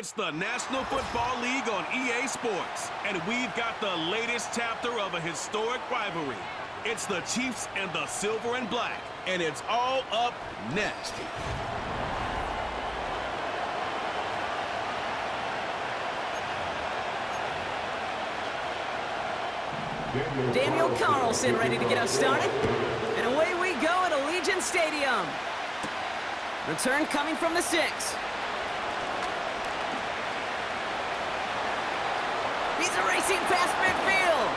It's the National Football League on EA Sports, and we've got the latest chapter of a historic rivalry. It's the Chiefs and the Silver and Black, and it's all up next. Daniel Carlson ready to get us started. And away we go at Allegiant Stadium. Return coming from the 6. He's racing past midfield.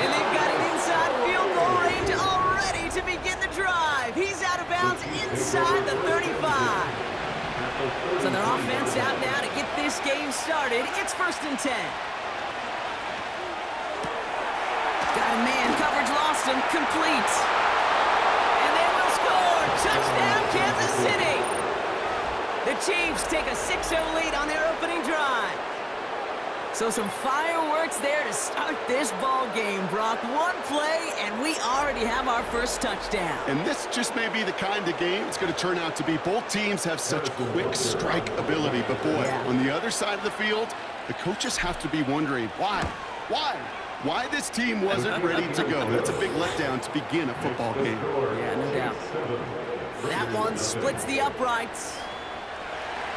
And they've got it inside field goal range already to begin the drive. He's out of bounds inside the 35. So their offense out now to get this game started. It's 1st and 10. Got a man, coverage lost him, complete. And they will score. Touchdown, Kansas City. The Chiefs take a 6-0 lead on their opening drive. So some fireworks there to start this ball game, Brock. One play, and we already have our first touchdown. And this just may be the kind of game it's going to turn out to be. Both teams have such quick strike ability, but boy, on the other side of the field, the coaches have to be wondering, why this team wasn't ready to go. That's a big letdown to begin a football game. Yeah, no doubt. That one splits the uprights.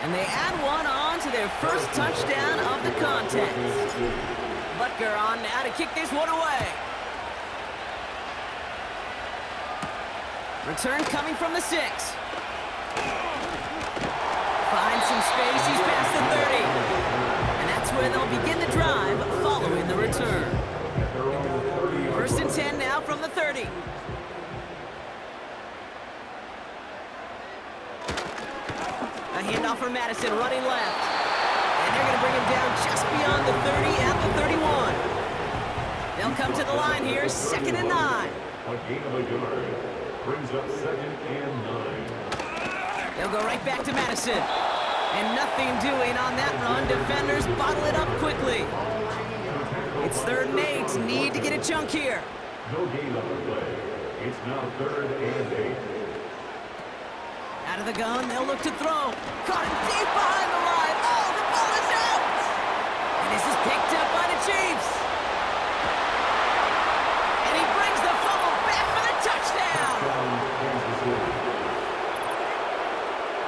And they add one on to their first touchdown of the contest. Butker on now to kick this one away. Return coming from the 6. Finds some space, he's past the 30. And that's where they'll begin the drive following the return. 1st and 10 now from the 30. A handoff for Madison, running left. And they're going to bring him down just beyond the 30 at the 31. They'll come to the line here, 2nd and 9. A gain of a yard brings up 2nd and 9. They'll go right back to Madison. And nothing doing on that run. Defenders bottle it up quickly. It's 3rd and 8. Need to get a chunk here. No gain on the play. It's now 3rd and 8. Out of the gun, they'll look to throw. Caught him deep behind the line. Oh, the ball is out! And this is picked up by the Chiefs. And he brings the fumble back for the touchdown.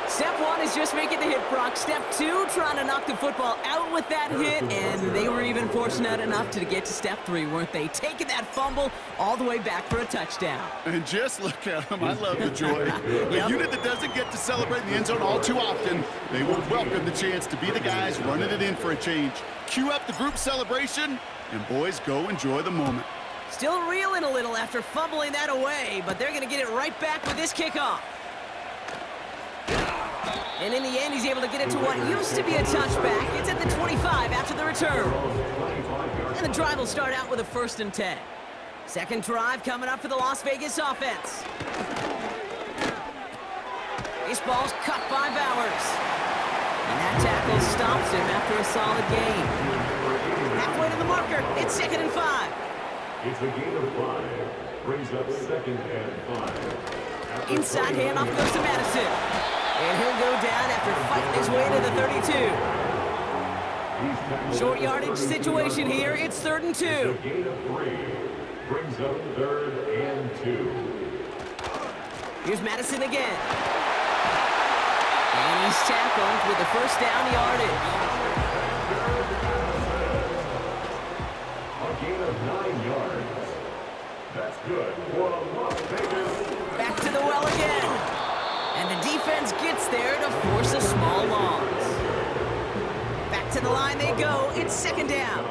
Step 1 is just making the hit, Brock. Step 2, trying to knock the football out with that hit. And they were even fortunate enough to get to step 3, weren't they? Taking that fumble all the way back for a touchdown. And just look at them. I love the joy. A unit that doesn't get to celebrate in the end zone all too often, they will welcome the chance to be the guys running it in for a change. Cue up the group celebration, and boys, go enjoy the moment. Still reeling a little after fumbling that away, but they're going to get it right back with this kickoff. And in the end, he's able to get it to what used to be a touchback. It's at the 25 after the return. And the drive will start out with a 1st and 10. Second drive coming up for the Las Vegas offense. Baseball's cut by Bowers. And that tackle stops him after a solid gain. Halfway to the marker, it's 2nd and 5. It's a gain of 5. Brings up 2nd and 5. Inside handoff goes to Madison. And he'll go down after fighting his way to the 32. Short yardage situation here. It's 3rd and 2. A gain of 3. Brings up 3rd and 2. Here's Madison again. And he's tackled with the 1st down yardage. A gain of 9 yards. That's good for Las Vegas. Back to the well again. And the defense gets there to force a small loss. Back to the line they go. It's 2nd down.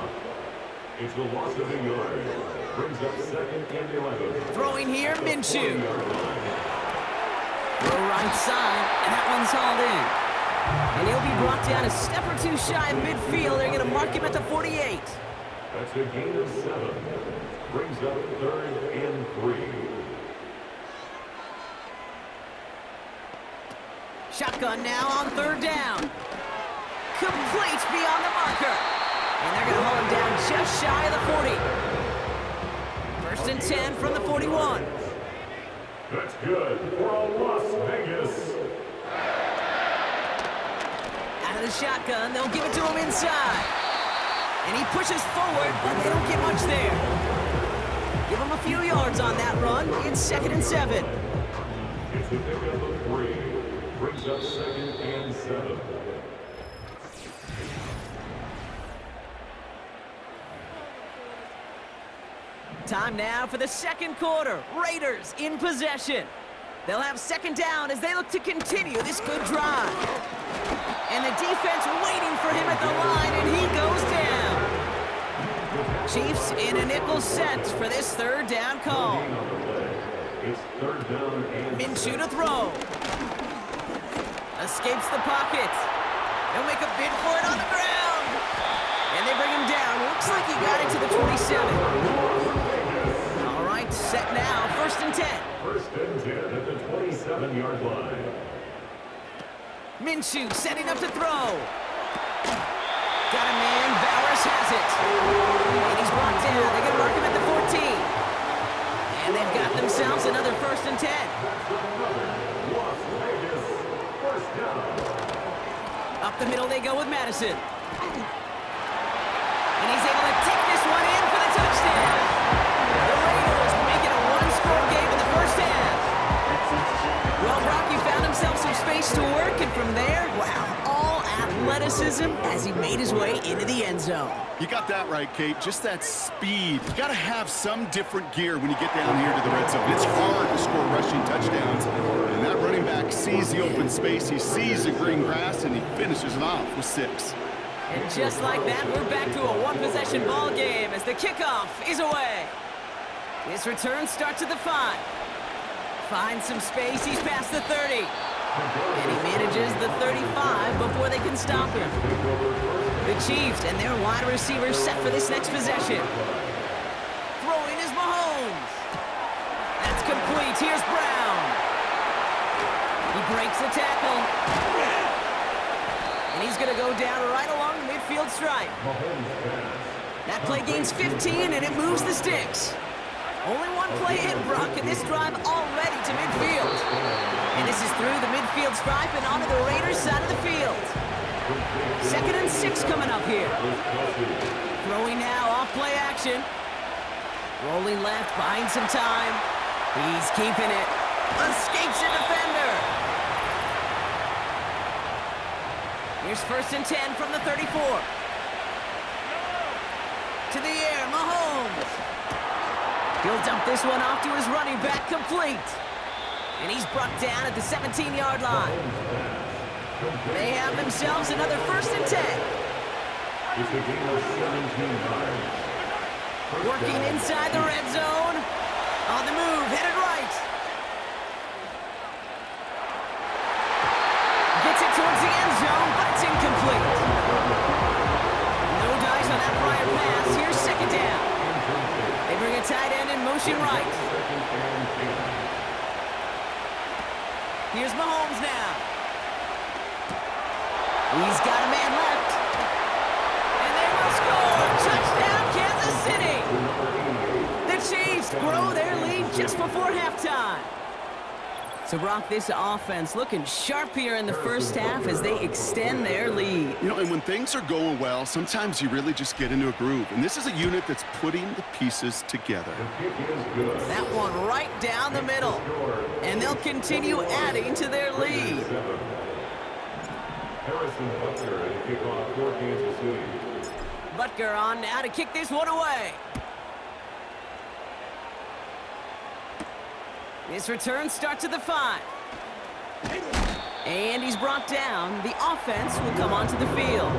It's the loss of a yard. Brings up 2nd and 11. Throwing here, Minshew. Throw right side, and that one's hauled in. And he'll be brought down a step or 2 shy of midfield. They're going to mark him at the 48. That's a gain of 7. Brings up 3rd and 3. Shotgun now on 3rd down. Complete beyond the marker. And they're going to hold him down just shy of the 40. 1st and 10 from the 41. That's good for Las Vegas. Out of the shotgun, they'll give it to him inside. And he pushes forward, but they don't get much there. Give him a few yards on that run. It's 2nd and 7. It's a pickup of 3. Brings up 2nd and 7. Time now for the second quarter. Raiders in possession. They'll have 2nd down as they look to continue this good drive. And the defense waiting for him at the line, and he goes down. Chiefs in a nickel set for this 3rd down call. It's 3rd down and Minshew to throw. Escapes the pocket. They'll make a bid for it on the ground. And they bring him down. Looks like he got it to the 27. All right, set now. 1st and 10. 1st and 10 at the 27-yard line. Minshew setting up to throw. Got a man. Bowers has it. And he's brought down. They're going to mark him at the 14. And they've got themselves another 1st and 10. Las Vegas, 1st down. Up the middle they go with Madison. And he's able to take this one in for the touchdown. The Raiders make it a one-score game in the 1st half. Well, Rocky found himself some space to work, and from there, wow, all athleticism as he made his way into the end zone. You got that right, Kate. Just that speed. You got to have some different gear when you get down here to the red zone. It's hard to score rushing touchdowns. And that running back sees the open space, he sees the green grass, and he finishes it off with 6. And just like that, we're back to a one-possession ball game as the kickoff is away. This return starts at the 5. Finds some space, he's past the 30. And he manages the 35 before they can stop him. The Chiefs and their wide receivers set for this next possession. Throwing is Mahomes. That's complete. Here's Brown. He breaks the tackle. And he's going to go down right along the midfield stripe. That play gains 15, and it moves the sticks. Only one play in, Brock, and this drive already to midfield. And this is through the midfield stripe and onto the Raiders' side of the field. 2nd and 6 coming up here. Throwing now, off play action. Rolling left, buying some time. He's keeping it. Escapes a defender. Here's 1st and 10 from the 34. To the air, Mahomes. He'll dump this one off to his running back, complete. And he's brought down at the 17-yard line. They have themselves another 1st and 10. It's a game of 17 yards. Working inside the red zone. On the move, headed right. Gets it towards the end zone, but it's incomplete. No dice on that prior pass. Here's 2nd down. They bring a tight end in motion right. Here's Mahomes now. He's got a man left. And they will score. Touchdown, Kansas City. The Chiefs grow their lead just before halftime. So, Brock, this offense looking sharp here in the 1st half as they extend their lead. You know, and when things are going well, sometimes you really just get into a groove. And this is a unit that's putting the pieces together. That one right down the middle. And they'll continue adding to their lead. Harrison Butker to kick off for Kansas City. Butker on now to kick this one away. This return starts at the 5. And he's brought down. The offense will come onto the field.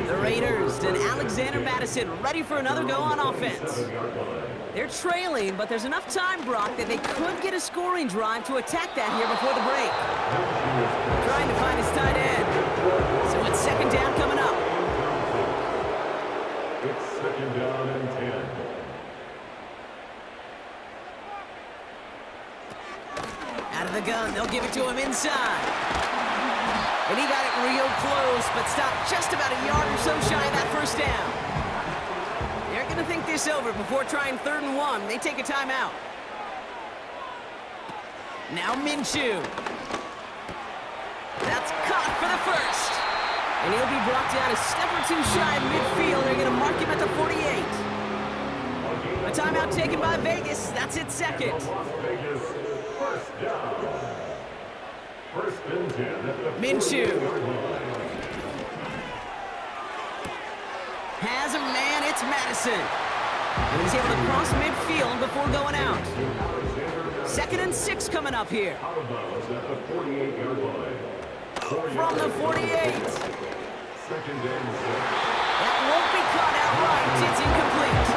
The Raiders and Alexander Madison ready for another go on offense. They're trailing, but there's enough time, Brock, that they could get a scoring drive to attack that here before the break. Trying to find his tight end. So it's 2nd down coming up. It's 2nd down and 10. Out of the gun, they'll give it to him inside. And he got it real close, but stopped just about a yard or so shy of that 1st down. They're going to think this over before trying 3rd and 1. They take a timeout. Now Minshew. That's caught for for the first. And he'll be brought down a step or two shy of midfield. They're going to mark him at the 48. A timeout taken by Vegas. That's its second. Las Vegas, first down. First and 10 at the Minshew 40-yard line. has a man. It's Madison. And he's able to cross midfield before going out. 2nd and 6 coming up here. Out of bounds at the 48-yard line. From the 48. 2nd and 6. That won't be caught outright. It's incomplete.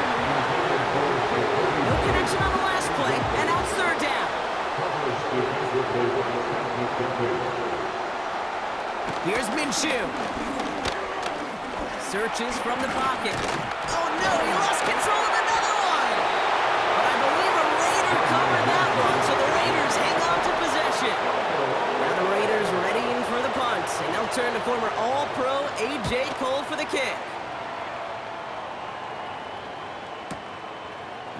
No connection on the last play, and now it's 3rd down. Here's Minshew. Searches from the pocket. Oh no, he lost control of another one. But I believe a Raider covered that one, so the Raiders hang on to possession. Now the Raiders readying for the punt, and they'll turn to former All-Pro A.J. Cole for the kick.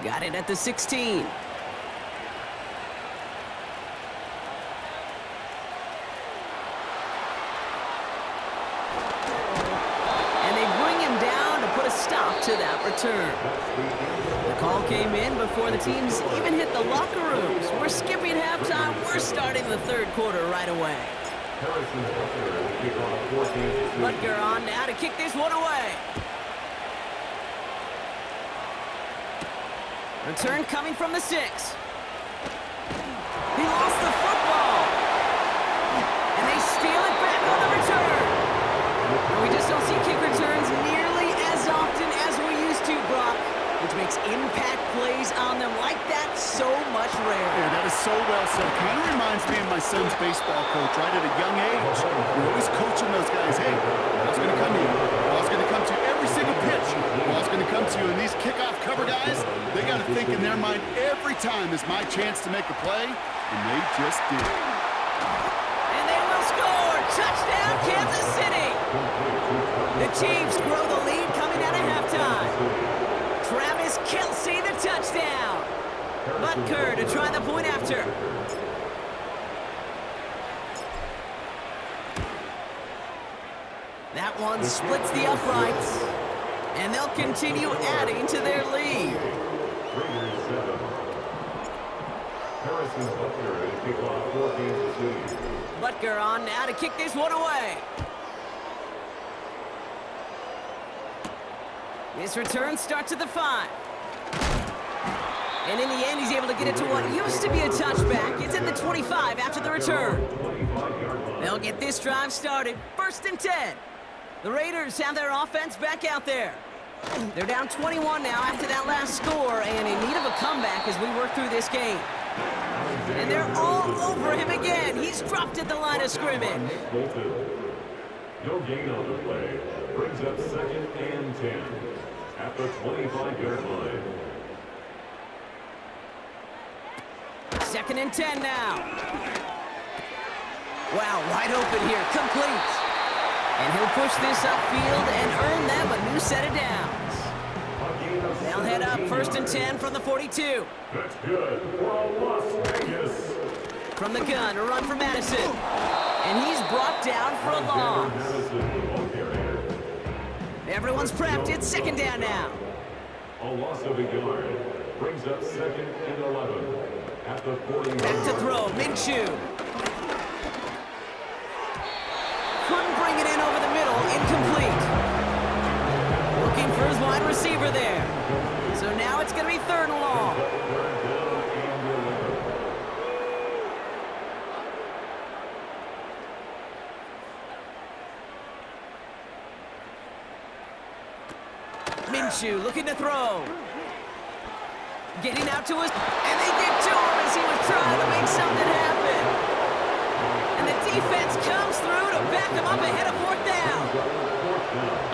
Got it at the 16. To that return. The call came in before the teams even hit the locker rooms. We're skipping halftime. We're starting the 3rd quarter right away. Butker on now to kick this one away. Return coming from the 6. He lost the football. And they steal it back on the return. We just don't see kick returns nearly as often as we used to, Brock, which makes impact plays on them like that so much rarer. Yeah, that is so well said. Kind of reminds me of my son's baseball coach, right at a young age. We're always coaching those guys. Hey, ball's going to come to you. Ball's going to come to you every single pitch. Ball's going to come to you. And these kickoff cover guys, they got to think in their mind every time is my chance to make a play, and they just did. And they will score. Touchdown, Kansas City. The Chiefs grow the lead coming out of halftime. Travis Kelce, the touchdown. Butker to try the point after. That one splits the uprights. And they'll continue adding to their lead. Butker on now to kick this one away. This return starts at the 5. And in the end, he's able to get it to what used to be a touchback. It's at the 25 after the return. They'll get this drive started. 1st and 10. The Raiders have their offense back out there. They're down 21 now after that last score and in need of a comeback as we work through this game. And they're all over him again. He's dropped at the line of scrimmage. No gain on the play. Brings up 2nd and 10 at the 25-yard line. 2nd and 10 now. Wow, wide open here, complete. And he'll push this upfield and earn them a new set of downs. They'll head up 1st and 10 from the 42. That's good for Las Vegas. From the gun, a run for Madison. And he's brought down for a loss. Everyone's prepped. It's 2nd down now. A loss of a yard brings up 2nd and 11 at the 40. Back to throw, Minshew. Couldn't bring it in over the middle, incomplete. Looking for his wide receiver there. So now it's going to be 3rd and long. Minshew looking to throw. Getting out to us, and they get to him as he was trying to make something happen. And the defense comes through to back him up ahead of 4th down.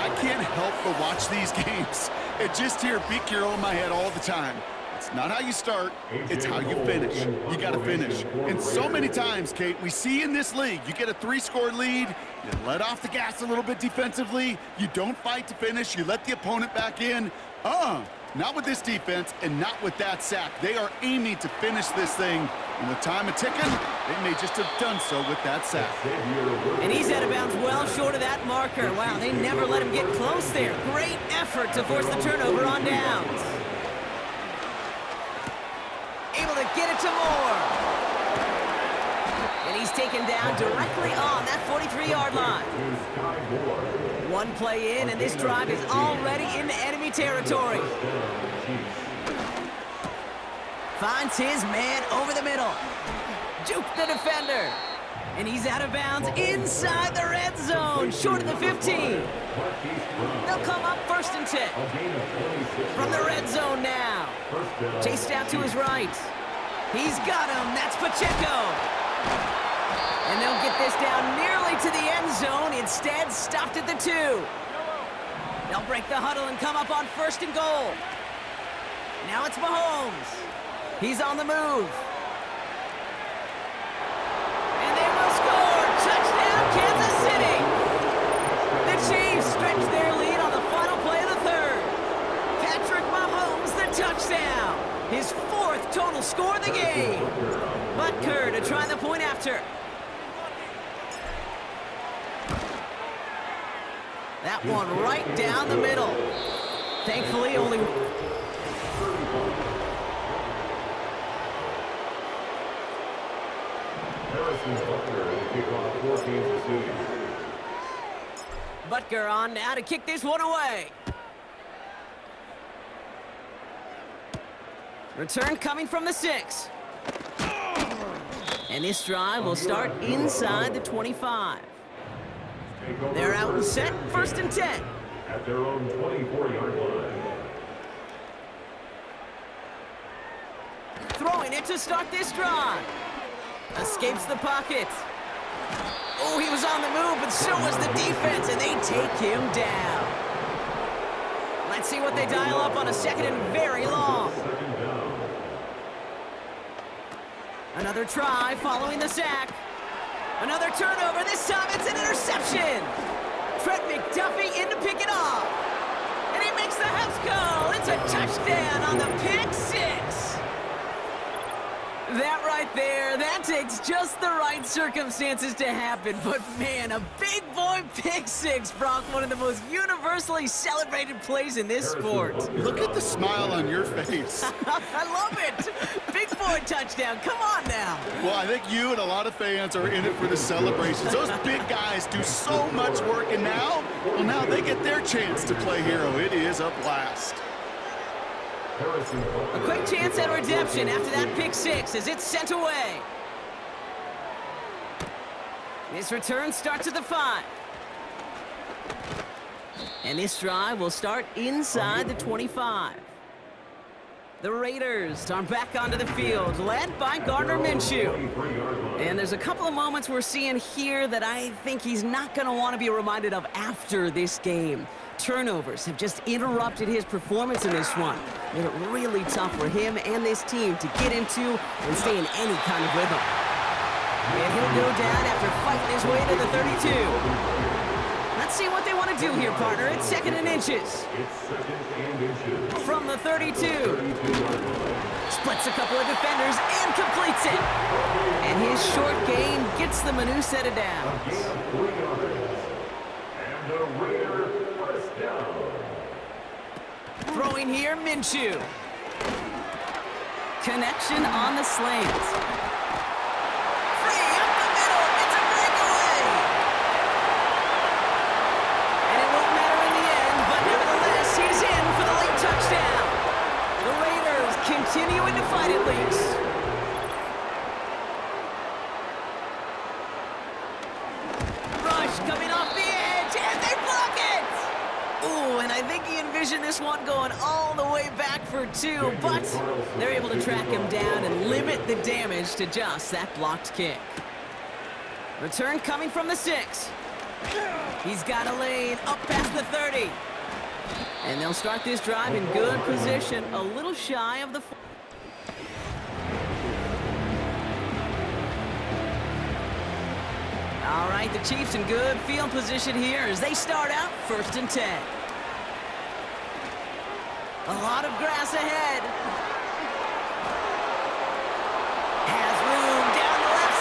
I can't help but watch these games. It just hear Pete Carroll in my head all the time. It's not how you start, it's how you finish. You got to finish. And so many times, Kate, we see in this league, you get a 3-score lead, you let off the gas a little bit defensively, you don't fight to finish, you let the opponent back in. Not with this defense and not with that sack. They are aiming to finish this thing. And with time a ticking, They may just have done so with that sack. And he's out of bounds well short of that marker. Wow, they never let him get close there. Great effort to force the turnover on downs. Able to get it to Moore. And he's taken down directly on that 43-yard line. One play in, and this drive is already into enemy territory. Finds his man over the middle. Juke the defender. And he's out of bounds inside the red zone, short of the 15. They'll come up 1st and 10. From the red zone now. Chased out to his right. He's got him. That's Pacheco. And they'll get this down nearly to the end zone. Instead, stopped at the 2. They'll break the huddle and come up on 1st and goal. Now it's Mahomes. He's on the move. And they will score. Touchdown, Kansas City. The Chiefs stretch their lead on the final play of the 3rd. Patrick Mahomes, the touchdown. His 4th total score of the game. Butker to try the point after. That one right down the middle. Thankfully, only... Butker on now to kick this one away. Return coming from the 6. And this drive will start inside the 25. They're out and set, 1st and 10. At their own 24-yard line. Throwing it to start this drive. Escapes the pocket. Oh, he was on the move, but so was the defense, and they take him down. Let's see what they dial up on a 2nd and very long. Another try following the sack. Another turnover. This time it's an interception. Trent McDuffie in to pick it off. And he makes the house call. It's a touchdown on the pick 6. That right there, that takes just the right circumstances to happen. But man, a big boy pick 6 brought one of the most universally celebrated plays in this sport. Look at the smile on your face. I love it. Big boy touchdown. Come on now. Well, I think you and a lot of fans are in it for the celebrations. Those big guys do so much work, and now they get their chance to play hero. It is a blast. A quick chance at redemption after that pick 6 as it's sent away. This return starts at the 5. And this drive will start inside the 25. The Raiders are back onto the field, led by Gardner Minshew. And there's a couple of moments we're seeing here that I think he's not going to want to be reminded of after this game. Turnovers have just interrupted his performance in this one. Made it really tough for him and this team to get into and stay in any kind of rhythm. And he'll go down after fighting his way to the 32. Let's see what they want to do here, partner. It's 2nd and inches. From the 32. Splits a couple of defenders and completes it. And his short gain gets them a new set of downs. And the Raider first down. Throwing here, Minshew. Connection on the slant. Free up the middle. It's a breakaway. And it won't matter in the end, but nevertheless, he's in for the late touchdown. The Raiders continuing to fight at least. Rush coming off the edge, and they block it. Ooh, and I think he envisioned this one going all the way back for 2, but they're able to track him down and limit the damage to just that blocked kick. Return coming from the 6. He's got a lane up past the 30. And they'll start this drive in good position, a little shy of the... All right, the Chiefs in good field position here as they start out 1st and 10. A lot of grass ahead. Has room down the left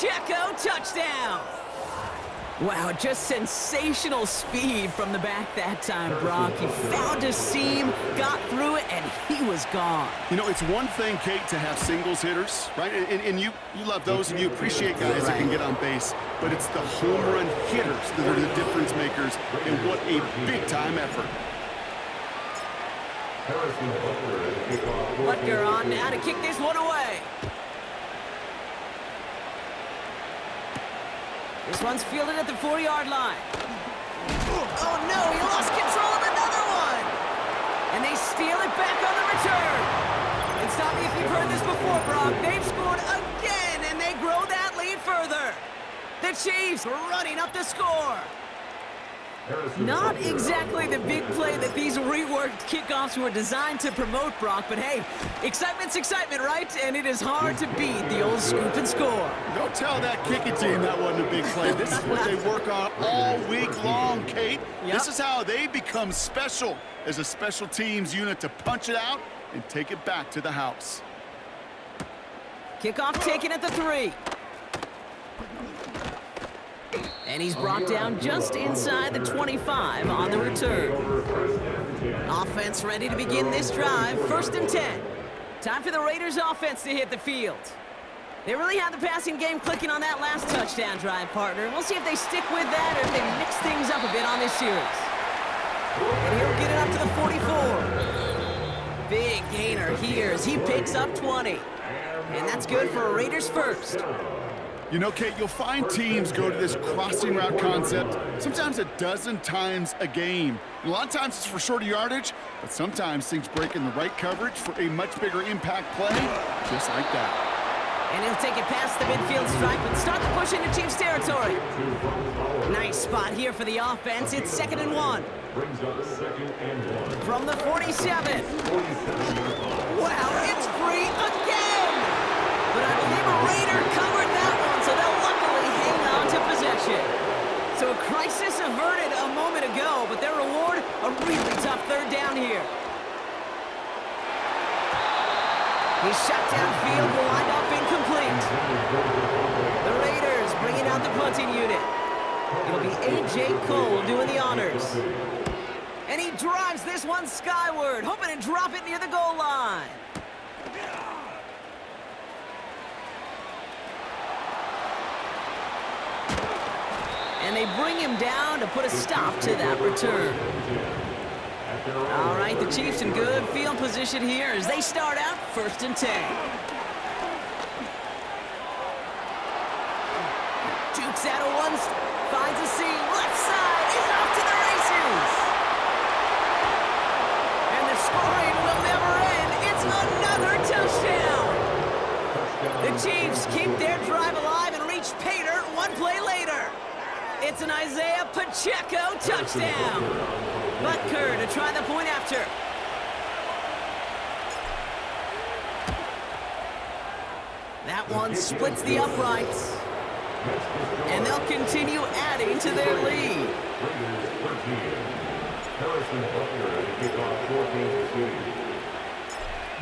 Pacheco, touchdown! Wow, just sensational speed from the back that time, Brock. He found a seam, got through it, and he was gone. You know, it's one thing, Kate, to have singles hitters, right? And you love those, and you appreciate guys that can get on base. But it's the home run hitters that are the difference makers, and what a big-time effort. Butker on now to kick this one away. This one's fielded at the 4-yard line. Oh no, he lost control of another one! And they steal it back on the return. And stop me if you've heard this before, Brock. They've scored again, and they grow that lead further. The Chiefs running up the score. Not exactly the big play that these reworked kickoffs were designed to promote, Brock, but hey, excitement's excitement, right? And it is hard to beat the old scoop and score. Don't tell that kicking team that wasn't a big play. This is what they work on all week long, Kate. Yep. This is how they become special as a special teams unit to punch it out and take it back to the house. Kickoff taken at the 3. And he's brought down just inside the 25 on the return. Offense ready to begin this drive. 1st and 10. Time for the Raiders offense to hit the field. They really had the passing game clicking on that last touchdown drive, partner. We'll see if they stick with that or if they mix things up a bit on this series. And he'll get it up to the 44. Big gainer here as he picks up 20. And that's good for a Raiders first. You know, Kate, you'll find teams go to this crossing route concept sometimes a dozen times a game. A lot of times it's for shorter yardage, but sometimes things break in the right coverage for a much bigger impact play, just like that. And he'll take it past the midfield stripe and start the push into Chiefs territory. Nice spot here for the offense. It's 2nd and 1. From the 47. Wow, it's free again! But I believe a Raider covered that one, so they'll luckily hang on to possession. So a crisis averted a moment ago, but their reward, a really tough 3rd down here. He's shot downfield, will wind up incomplete. The Raiders bringing out the punting unit. It'll be A.J. Cole doing the honors. And he drives this one skyward, hoping to drop it near the goal line. And they bring him down to put a stop to that return. All right, the Chiefs in good field position here as they start out 1st and 10. Jukes out of one, finds a seam, left side, is off to the races. And the scoring will never end. It's another touchdown. The Chiefs keep their drive alive and reach pay dirt one play later. It's an Isaiah Pacheco touchdown. Butker to try the point after. That one splits the uprights. And they'll continue adding to their lead.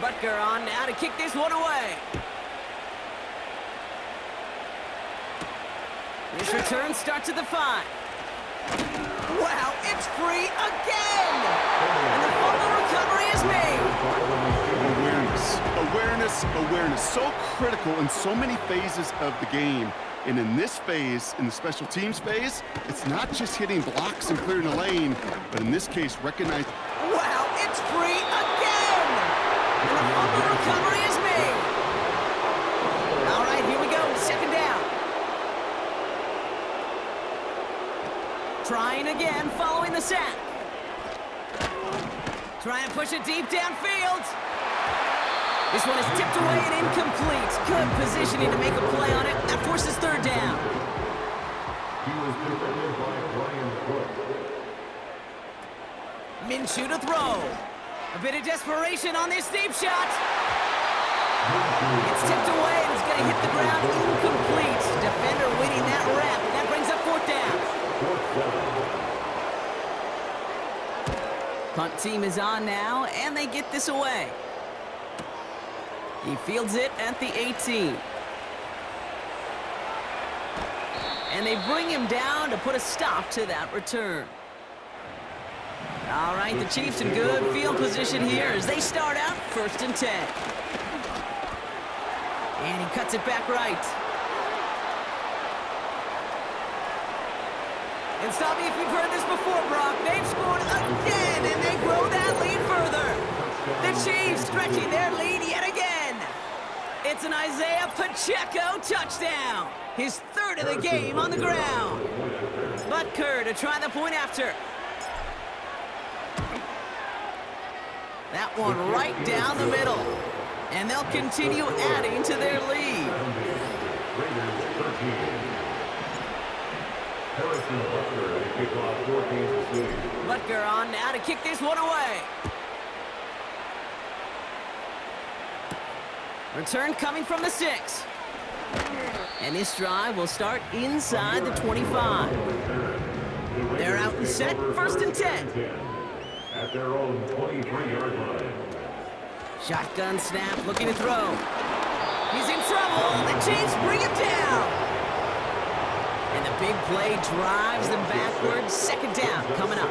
Butker on now to kick this one away. This return starts at the 5. Wow, it's free again! And the fumble recovery is made. Awareness. So critical in so many phases of the game. And in this phase, in the special teams phase, it's not just hitting blocks and clearing a lane, but in this case, recognize. Wow, it's free again! And the fumble recovery is made. All right, here we go, 2nd down. Trying again, following the sack. Trying to push it deep downfield. This one is tipped away and incomplete. Good positioning to make a play on it. That forces 3rd down. Minshew to throw. A bit of desperation on this deep shot. It's tipped away and it's going to hit the ground incomplete. Defender winning that rep. That brings up 4th down. Punt team is on now, and they get this away. He fields it at the 18. And they bring him down to put a stop to that return. All right, the Chiefs in good field position here as they start out 1st and 10. And he cuts it back right. And stop me if you've heard this before, Brock. They've scored again, and they grow that lead further. The Chiefs stretching their lead yet again. It's an Isaiah Pacheco touchdown. His 3rd of the game on the ground. Butker to try the point after. That one right down the middle. And they'll continue adding to their lead. Butker on now to kick this one away. Return coming from the 6. And this drive will start inside the 25. They're out and set, 1st and 10. At their own 23-yard line. Shotgun snap, looking to throw. He's in trouble. The Chiefs bring him down. And the big play drives them backwards. 2nd down coming up.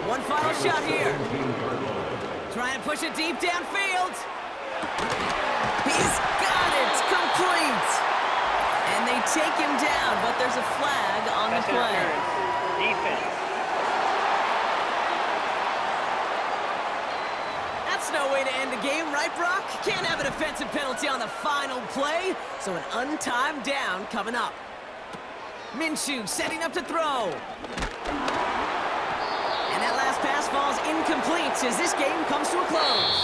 One final shot here. Trying to push it deep downfield. He's got it. Complete. And they take him down, but there's a flag on the play. Defense. That's no way to end the game, right, Brock? Can't have a defensive penalty on the final play, so an untimed down coming up. Minshew setting up to throw. And that last pass falls incomplete as this game comes to a close.